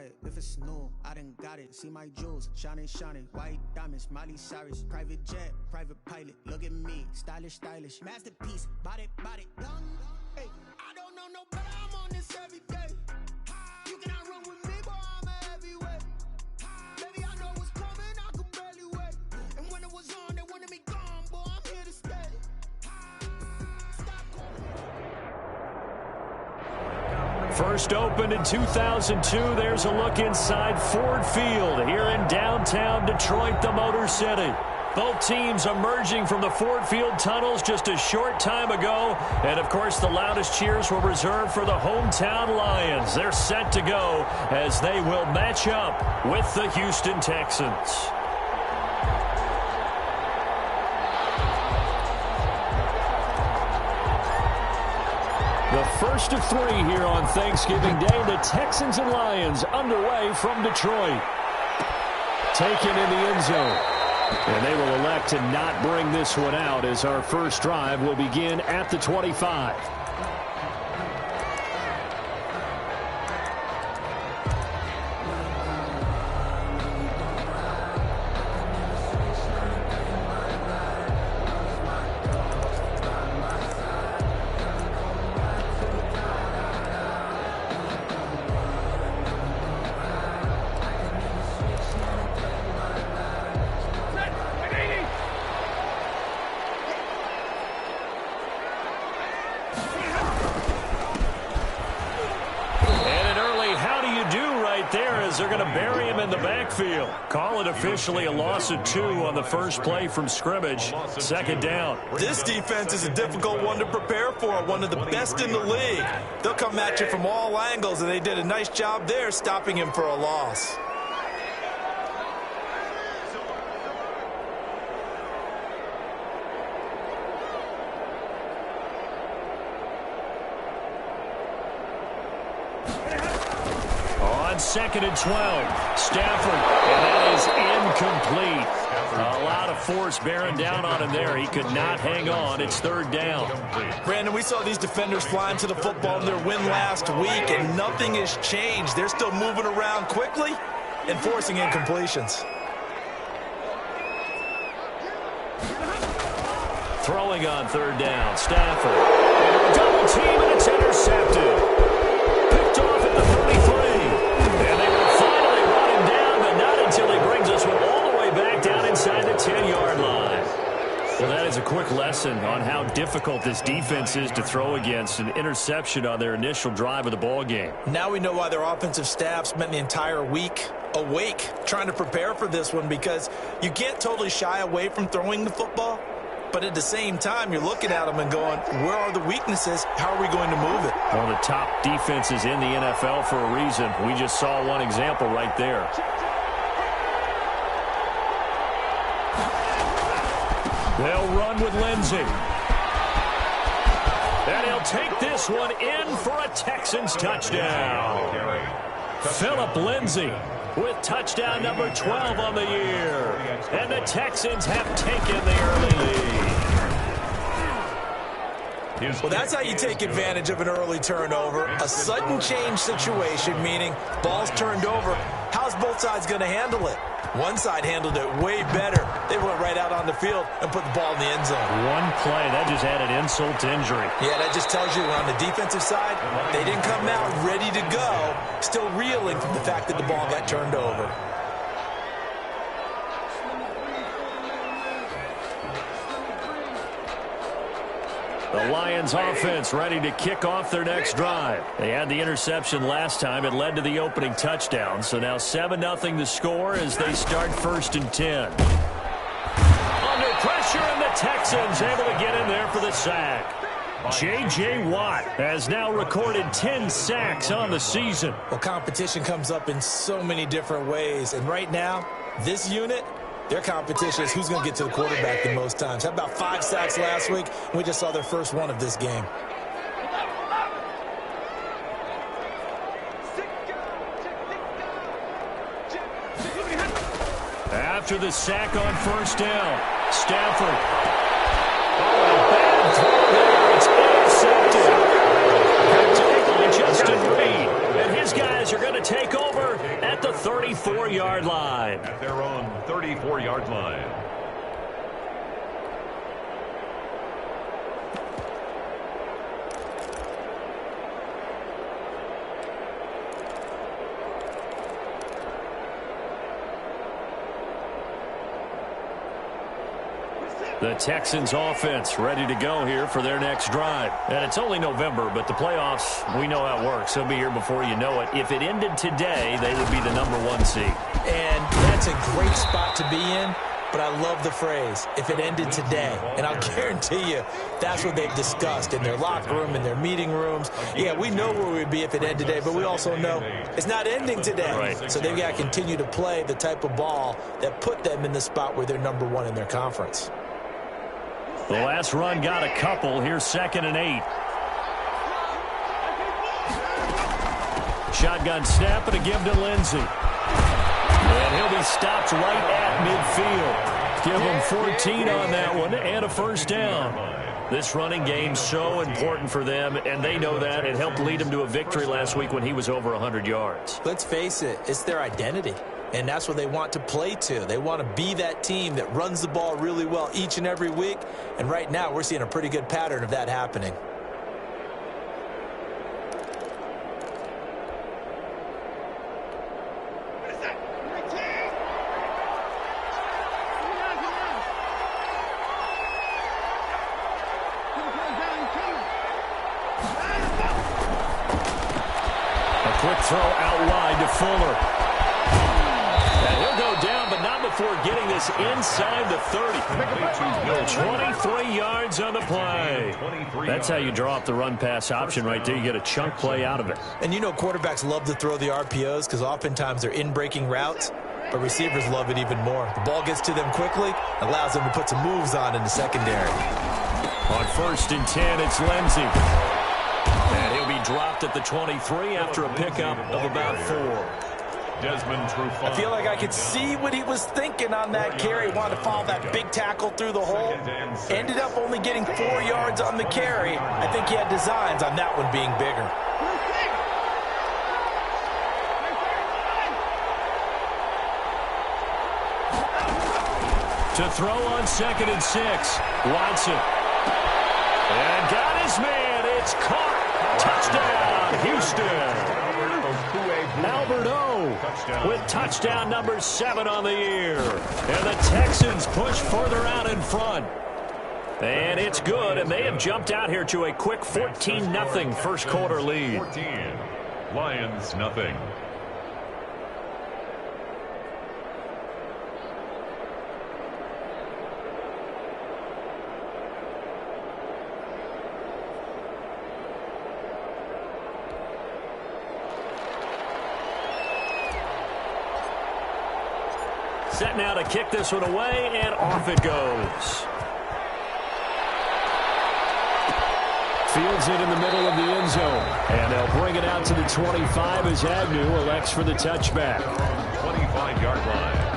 it if it's new. I done got it. See my jewels, shining, shining. White diamonds, Miley Cyrus. Private jet, private pilot. Look at me, stylish, stylish. Masterpiece, body, young. Hey, I don't know no better. I'm on this every day. You cannot run with me, boy. I'm a heavyweight. Baby, I know what's coming. I can barely wait. And when it was on, they wanted me gone, boy. I'm here to stay. Stop calling. First opened in 2002, there's a look inside Ford Field here in downtown Detroit, the Motor City. Both teams emerging from the Ford Field tunnels just a short time ago. And, of course, the loudest cheers were reserved for the hometown Lions. They're set to go as they will match up with the Houston Texans. The first of three here on Thanksgiving Day. The Texans and Lions underway from Detroit. Taken in the end zone. And they will elect to not bring this one out as our first drive will begin at the 25. They're going to bury him in the backfield. Call it officially a loss of 2 on the first play from scrimmage. Second down. This defense is a difficult one to prepare for, one of the best in the league. They'll come at you from all angles, and they did a nice job there stopping him for a loss. Second and 12. Stafford, and that is incomplete. A lot of force bearing down on him there. He could not hang on. It's third down. Brandon, we saw these defenders flying to the football in their win last week, and nothing has changed. They're still moving around quickly and forcing incompletions. Throwing on third down. Stafford. Double team, and it's intercepted. Picked off at the 33. And they will finally run him down, but not until he brings us one all the way back down inside the 10-yard line. Well, that is a quick lesson on how difficult this defense is to throw against. An interception on their initial drive of the ball game. Now we know why their offensive staff spent the entire week awake trying to prepare for this one, because you can't totally shy away from throwing the football. But at the same time, you're looking at them and going, where are the weaknesses? How are we going to move it? One of the top defenses in the NFL for a reason. We just saw one example right there. They'll run with Lindsey. And he'll take this one in for a Texans touchdown. Phillip Lindsey with touchdown number 12 on the year. And the Texans have taken the early lead. Well, that's how you take advantage of an early turnover. A sudden change situation, meaning ball's turned over. How's both sides going to handle it? One side handled it way better. They went right out on the field and put the ball in the end zone. One play, that just added insult to injury. Yeah, that just tells you on the defensive side, they didn't come out ready to go, still reeling from the fact that the ball got turned over. The Lions offense ready to kick off their next drive. They had the interception last time. It led to the opening touchdown. So now 7-0 the score as they start 1st and 10. Under pressure, and the Texans able to get in there for the sack. J.J. Watt has now recorded 10 sacks on the season. Well, competition comes up in so many different ways. And right now, this unit, their competition is who's going to get to the quarterback the most times. How about 5 sacks last week? We just saw their first one of this game. After the sack on first down, Stafford. Oh, a bad throw there. It's intercepted. Justin Reed and his guys as you're going to take over at the 34-yard line. At their own 34-yard line. The Texans offense ready to go here for their next drive. And it's only November, but the playoffs, we know how it works. They'll be here before you know it. If it ended today, they would be the #1 seed. And that's a great spot to be in, but I love the phrase, if it ended today. And I'll guarantee you, that's what they've discussed in their locker room, in their meeting rooms. Yeah, we know where we'd be if it ended today, but we also know it's not ending today. Right. So they've got to continue to play the type of ball that put them in the spot where they're #1 in their conference. The last run got a couple. Here's 2nd and 8. Shotgun snap and a give to Lindsey. And he'll be stopped right at midfield. Give him 14 on that one and a first down. This running game's so important for them, and they know that. It helped lead them to a victory last week when he was over 100 yards. Let's face it, it's their identity. And that's what they want to play to. They want to be that team that runs the ball really well each and every week. And right now, we're seeing a pretty good pattern of that happening. A quick throw out wide to Fuller. And he'll go down, but not before getting this inside the 30. 23 yards on the play. That's how you draw up the run-pass option right there. You get a chunk play out of it. And you know quarterbacks love to throw the RPOs because oftentimes they're in-breaking routes, but receivers love it even more. The ball gets to them quickly, allows them to put some moves on in the secondary. On 1st and 10, it's Lindsey. And he'll be dropped at the 23 after a pickup of about 4. I feel like I could see what he was thinking on that carry. Wanted to follow that big tackle through the hole. Ended up only getting 4 yards on the carry. I think he had designs on that one being bigger. To throw on 2nd and 6. Watson. And got his man. It's caught. Touchdown, Houston. Albert O with touchdown number 7 on the year. And the Texans push further out in front. And it's good, and they have jumped out here to a quick 14-0 first quarter lead. 14. Lions nothing. Set now to kick this one away, and off it goes. Fields it in the middle of the end zone. And they'll bring it out to the 25 as Agnew elects for the touchback. 25-yard line.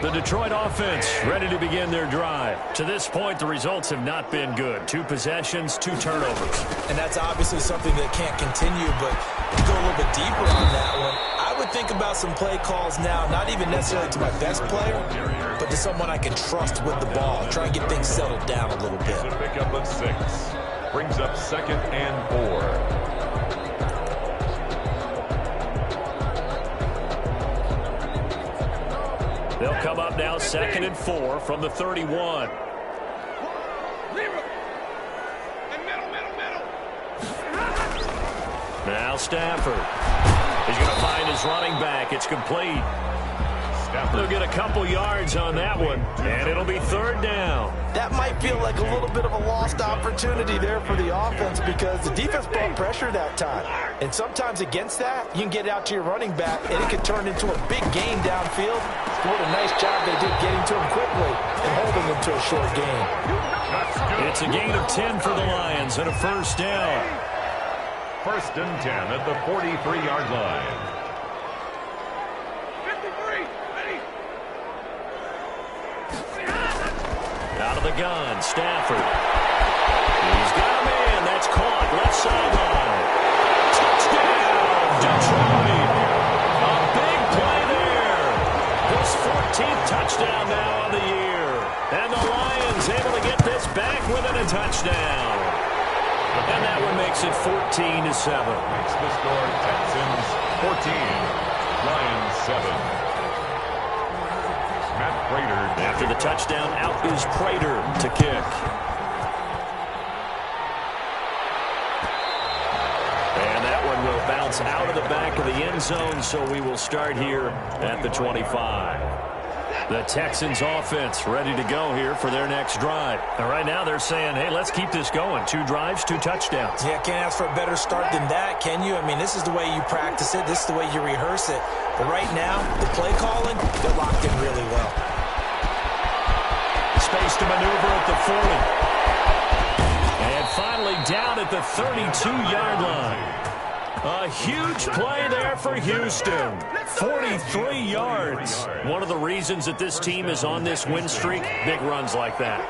The Detroit offense ready to begin their drive. To this point, the results have not been good. 2 possessions, 2 turnovers. And that's obviously something that can't continue, but to go a little bit deeper on that one, I would think about some play calls now, not even necessarily to my best player, but to someone I can trust with the ball. Try and get things settled down a little bit. A pickup of 6. Brings up 2nd and 4. They'll come up now 2nd and 4 from the 31. Now Stafford. He's going to find his running back. It's complete. They'll get a couple yards on that one, and it'll be 3rd down. That might feel like a little bit of a lost opportunity there for the offense because the defense brought pressure that time. And sometimes against that, you can get out to your running back, and it could turn into a big gain downfield. What a nice job they did getting to him quickly and holding him to a short gain. It's a gain of 10 for the Lions and a 1st down. 1st and 10 at the 43-yard line. the gun, Stafford. He's got a man. That's caught. Left sideline. Touchdown, Detroit. A big play there. His 14th touchdown now on the year. And the Lions able to get this back within a touchdown. And that one makes it 14-7. Makes the score Texans 14, Lions 7. Matt Prater. After the touchdown, out is Prater to kick. And that one will bounce out of the back of the end zone, so we will start here at the 25. The Texans offense ready to go here for their next drive. And right now they're saying, hey, let's keep this going. 2 drives, 2 touchdowns. Yeah, can't ask for a better start than that, can you? I mean, this is the way you practice it. This is the way you rehearse it. But right now, the play calling, they're locked in really well. Space to maneuver at the 40. And finally down at the 32-yard line. A huge play there for Houston. 43 yards. One of the reasons that this team is on this win streak, big runs like that.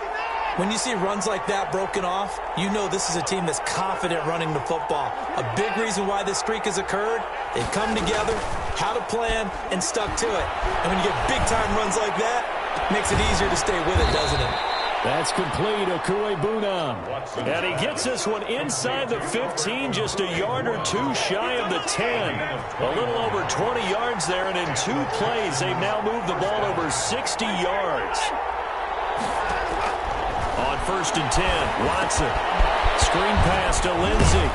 When you see runs like that broken off, you know this is a team that's confident running the football. A big reason why this streak has occurred, they've come together, had a plan, and stuck to it. And when you get big-time runs like that, it makes it easier to stay with it, doesn't it? That's complete, Okuebuna. And he gets this one inside the 15, just a yard or 2 shy of the 10. A little over 20 yards there, and in 2 plays, they've now moved the ball over 60 yards. On 1st and 10, Watson. Screen pass to Lindsey.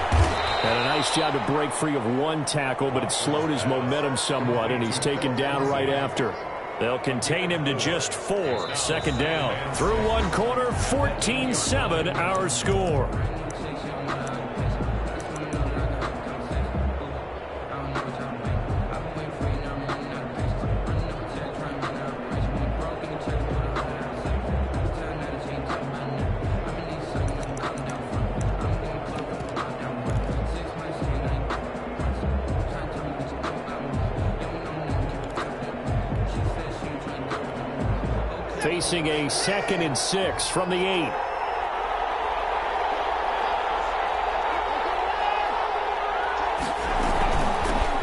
And a nice job to break free of 1 tackle, but it slowed his momentum somewhat, and he's taken down right after. They'll contain him to just 4. 2nd down. Through 1 quarter, 14-7 our score. Facing a 2nd and 6 from the 8. A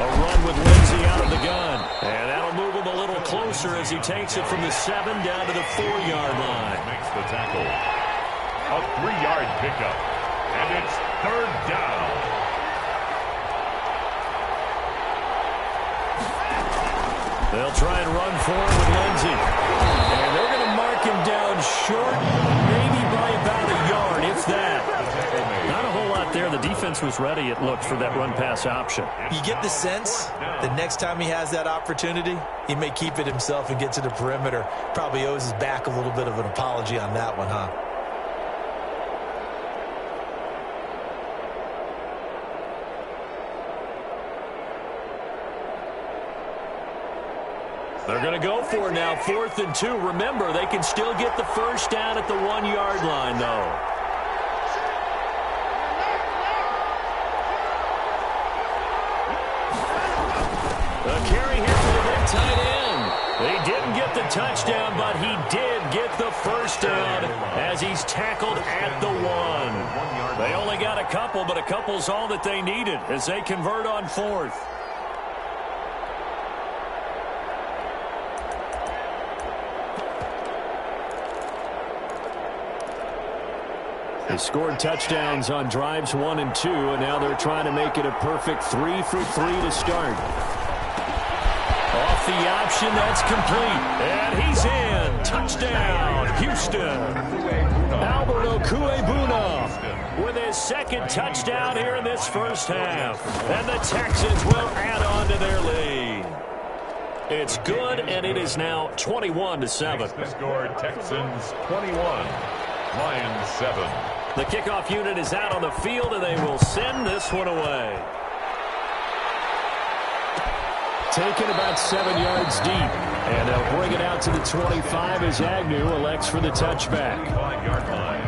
run with Lindsey out of the gun. And that'll move him a little closer as he takes it from the 7 down to the 4-yard line. Makes the tackle. A 3-yard pickup. And it's 3rd down. They'll try and run forward with Lindsey. And they're going to mark him down short, maybe by about a yard, if that. Not a whole lot there. The defense was ready, it looked, for that run-pass option. You get the sense that next time he has that opportunity, he may keep it himself and get to the perimeter. Probably owes his back a little bit of an apology on that one, huh? They're going to go for it now, 4th and 2. Remember, they can still get the 1st down at the 1-yard line, though. A carry here for the big tight end. He didn't get the touchdown, but he did get the 1st down as he's tackled at the 1. They only got a couple, but a couple's all that they needed as they convert on 4th. They scored touchdowns on drives 1 and 2, and now they're trying to make it a perfect 3 for 3 to start. Off the option, that's complete. And he's in. Touchdown, Houston. Albert Okuebuna with his 2nd touchdown here in this 1st half. And the Texans will add on to their lead. It's good, and it is now 21-7. The score, Texans 21, Lions 7. The kickoff unit is out on the field, and they will send this one away. Taken about 7 yards deep, and they'll bring it out to the 25 as Agnew elects for the touchback. 5-yard line.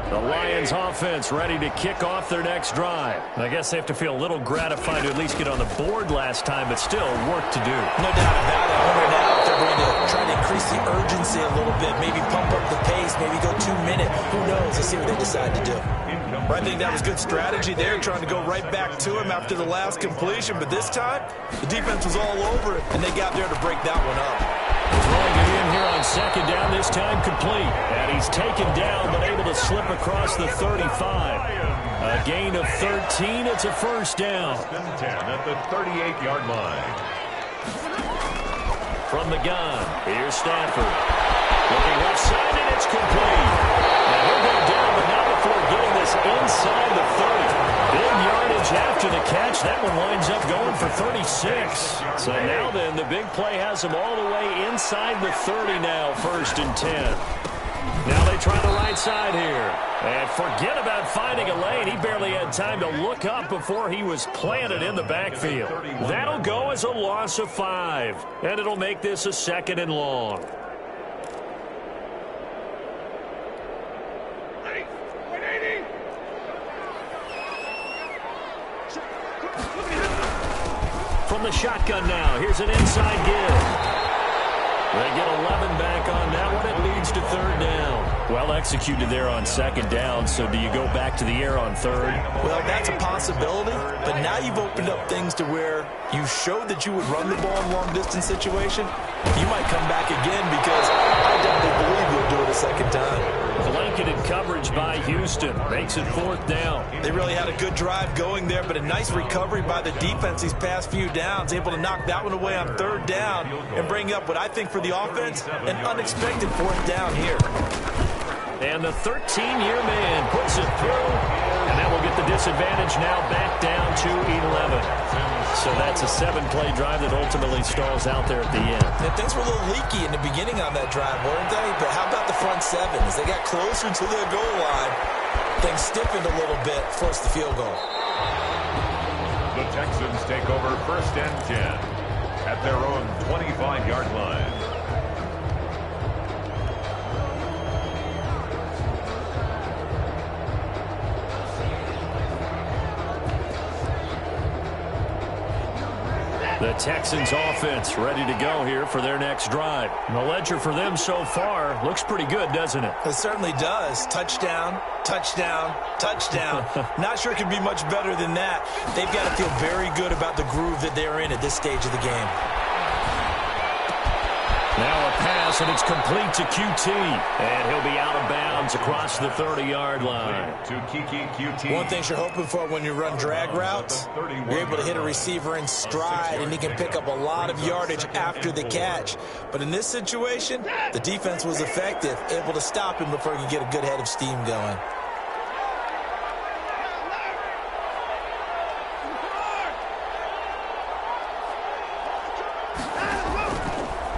The Lions offense ready to kick off their next drive. I guess they have to feel a little gratified to at least get on the board last time, but still work to do. No doubt about it. I wonder now if they're going to try to increase the urgency a little bit, maybe pump up the pace, maybe go 2 minutes. Who knows? Let's see what they decide to do. I think that was good strategy there, trying to go right back to him after the last completion. But this time, the defense was all over it, and they got there to break that one up. Throwing it in here on second down, this time complete. And he's taken down, but able to slip across the 35. A gain of 13. It's a first down. 10 at the 38-yard line. From the gun, here's Stafford. Looking left side, and it's complete. Now he'll go down, but not before getting this inside the 30. Big yardage after the catch. That one winds up going for 36. So now then, the big play has him all the way inside the 30 now, 1st and 10. Now they try the right side here. And forget about finding a lane. He barely had time to look up before he was planted in the backfield. That'll go as a loss of 5. And it'll make this a 2nd and long. From the shotgun now, here's an inside give. They get 11 back on that one. It leads to 3rd down. Well executed there on 2nd down, so do you go back to the air on 3rd? Well, that's a possibility, but now you've opened up things to where you showed that you would run the ball in long-distance situation. You might come back again because I definitely believe you'll do it a 2nd time. Blanketed coverage by Houston. Makes it 4th down. They really had a good drive going there, but a nice recovery by the defense these past few downs. Able to knock that one away on 3rd down and bring up what I think for the offense, an unexpected 4th down here. And the 13-year man puts it through, and that will get the disadvantage now back down to 11. So that's a 7-play drive that ultimately stalls out there at the end. And things were a little leaky in the beginning on that drive, weren't they? But how about the front 7? As they got closer to the goal line, things stiffened a little bit, forced the field goal. The Texans take over 1st and 10 at their own 25-yard line. The Texans offense ready to go here for their next drive. The ledger for them so far looks pretty good, doesn't it? It certainly does. Touchdown, touchdown, touchdown. Not sure it can be much better than that. They've got to feel very good about the groove that they're in at this stage of the game. Now a pass, and it's complete to QT. And he'll be out of bounds across the 30-yard line. One thing you're hoping for when you run drag routes, you're able to hit a receiver in stride, and he can pick up a lot of yardage after the catch. But in this situation, the defense was effective, able to stop him before he could get a good head of steam going.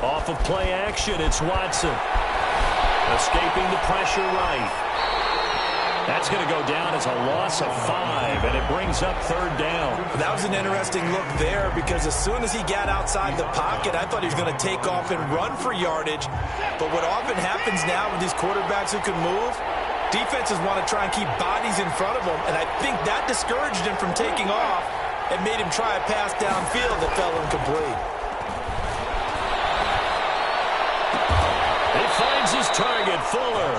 Off of play action, it's Watson. Escaping the pressure right. That's going to go down as a loss of 5, and it brings up 3rd down. That was an interesting look there because as soon as he got outside the pocket, I thought he was going to take off and run for yardage. But what often happens now with these quarterbacks who can move, defenses want to try and keep bodies in front of them, and I think that discouraged him from taking off and made him try a pass downfield that fell incomplete. Finds his target, Fuller.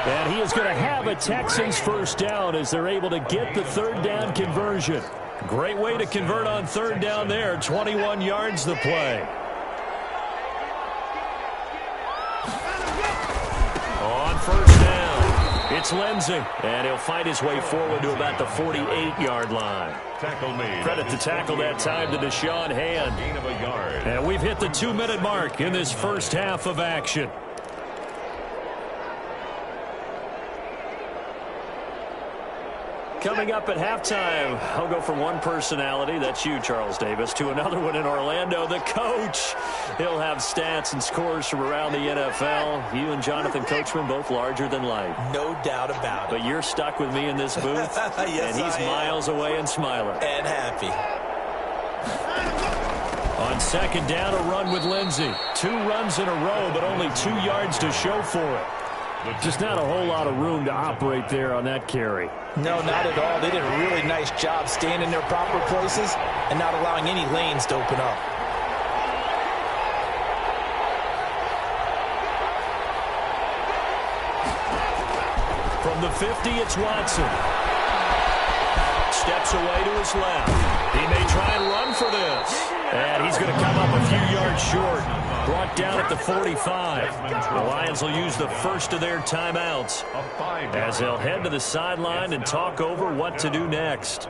And he is going to have a Texans 1st down as they're able to get the 3rd down conversion. Great way to convert on 3rd down there. 21 yards the play. On 1st down, it's Lindsey. And he'll find his way forward to about the 48-yard line. Credit the tackle that time to Deshaun Hand. And we've hit the 2-minute mark in this first half of action. Coming up at halftime, I'll go from one personality, that's you, Charles Davis, to another one in Orlando, the coach. He'll have stats and scores from around the NFL. You and Jonathan Coachman, both larger than life. No doubt about it. But you're stuck with me in this booth, yes, and he's miles away and smiling. And happy. On 2nd down, a run with Lindsey. 2 runs in a row, but only 2 yards to show for it. Just not a whole lot of room to operate there on that carry. No, not at all. They did a really nice job staying in their proper places and not allowing any lanes to open up. From the 50, it's Watson. Steps away to his left. He may try and run for this. And he's going to come up a few yards short. Brought down at the 45. The Lions will use the first of their timeouts as they'll head to the sideline and talk over what to do next.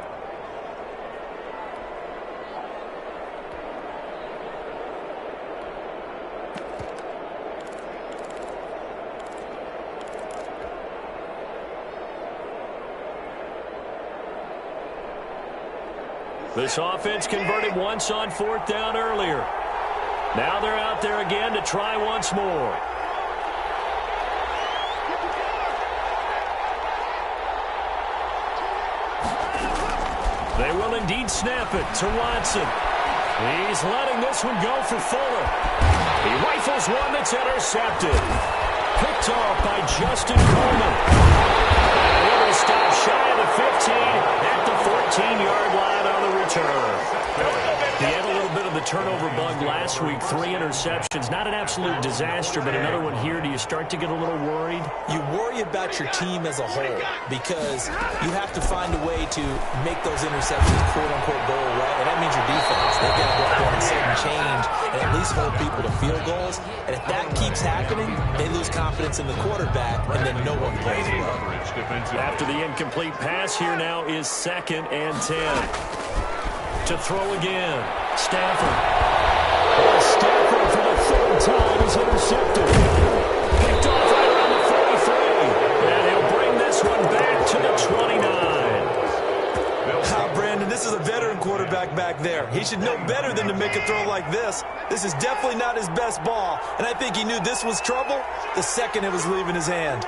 This offense converted once on 4th down earlier. Now they're out there again to try once more. They will indeed snap it to Watson. He's letting this one go for Fuller. He rifles one that's intercepted. Picked off by Justin Coleman. And he will stop shy of the 15 at the 14-yard line on the return. He had a little bit of the turnover bug last week, 3 interceptions. Not an absolute disaster, but another one here. Do you start to get a little worried? You worry about your team as a whole because you have to find a way to make those interceptions, quote-unquote, go away, and that means your defense. They've got to go out there and set and change and at least hold people to field goals. And if that keeps happening, they lose confidence in the quarterback, and then no one plays well. After the incomplete pass, here now is 2nd and 10. To throw again. Stafford. Stafford for the 3rd time is intercepted. Picked off right around the 43. And he'll bring this one back to the 29. Brandon, this is a veteran quarterback back there. He should know better than to make a throw like this. This is definitely not his best ball, and I think he knew this was trouble the second it was leaving his hand.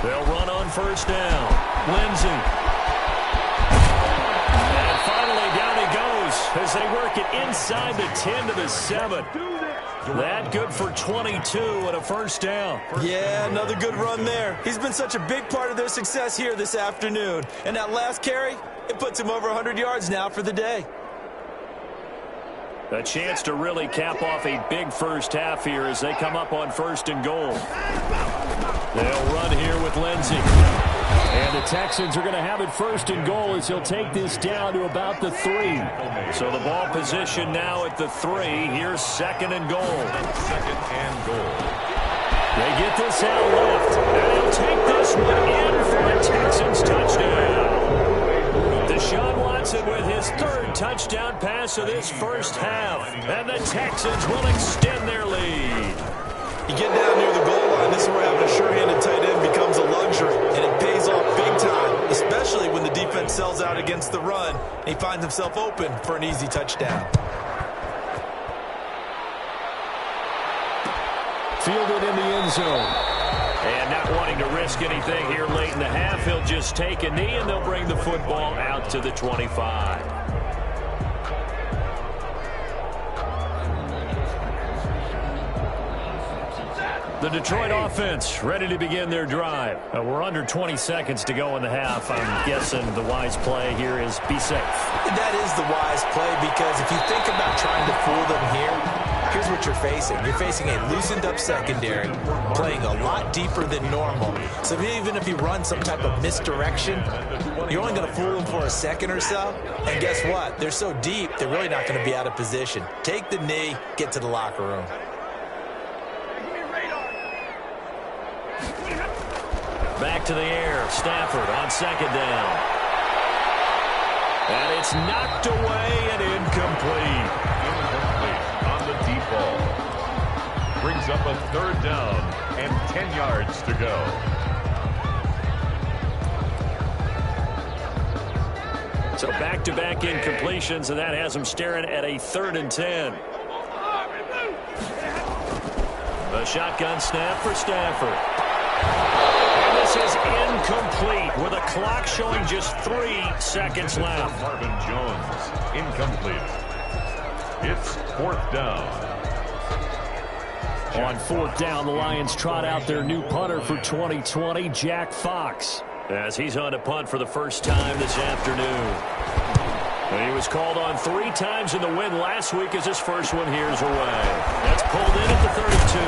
They'll run on 1st down. Lindsey. As they work it inside the 10 to the 7. That good for 22 and a 1st down. Yeah, another good run there. He's been such a big part of their success here this afternoon. And that last carry, it puts him over 100 yards now for the day. A chance to really cap off a big first half here as they come up on 1st and goal. They'll run here with Lindsey. And the Texans are going to have it 1st and goal as he'll take this down to about the 3. So the ball position now at the 3. Here's 2nd and goal. 2nd and goal. They get this out left. And he'll take this one in for a Texans touchdown. Deshaun Watson with his 3rd touchdown pass of this first half. And the Texans will extend their lead. You get down near the goal line, this is where having a sure-handed tight end becomes a luxury, and it pays off big time, especially when the defense sells out against the run, and he finds himself open for an easy touchdown. Fielded in the end zone. And not wanting to risk anything here late in the half, he'll just take a knee, and they'll bring the football out to the 25. The Detroit offense ready to begin their drive. We're under 20 seconds to go in the half. I'm guessing the wise play here is be safe. That is the wise play because if you think about trying to fool them here, here's what you're facing. You're facing a loosened up secondary, playing a lot deeper than normal. So even if you run some type of misdirection, you're only going to fool them for a second or so. And guess what? They're so deep, they're really not going to be out of position. Take the knee, get to the locker room. Back to the air. Stafford on 2nd down. And it's knocked away and incomplete. Incomplete on the deep ball. Brings up a 3rd down and 10 yards to go. So back-to-back incompletions, and that has them staring at a 3rd and 10. A shotgun snap for Stafford. And this is incomplete with a clock showing just 3 seconds left. Marvin Jones, incomplete. It's 4th down. On fourth down, the Lions trot out their new punter for 2020, Jack Fox, as he's on to punt for the first time this afternoon. And he was called on 3 times in the win last week as his first one here's away. That's pulled in at the 32.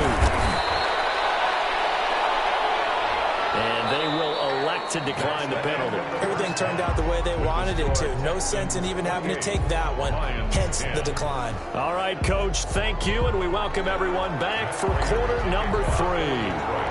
And they will elect to decline the penalty. Everything turned out the way they wanted it to. No sense in even having to take that one, hence the decline. All right, Coach, thank you, and we welcome everyone back for quarter number 3.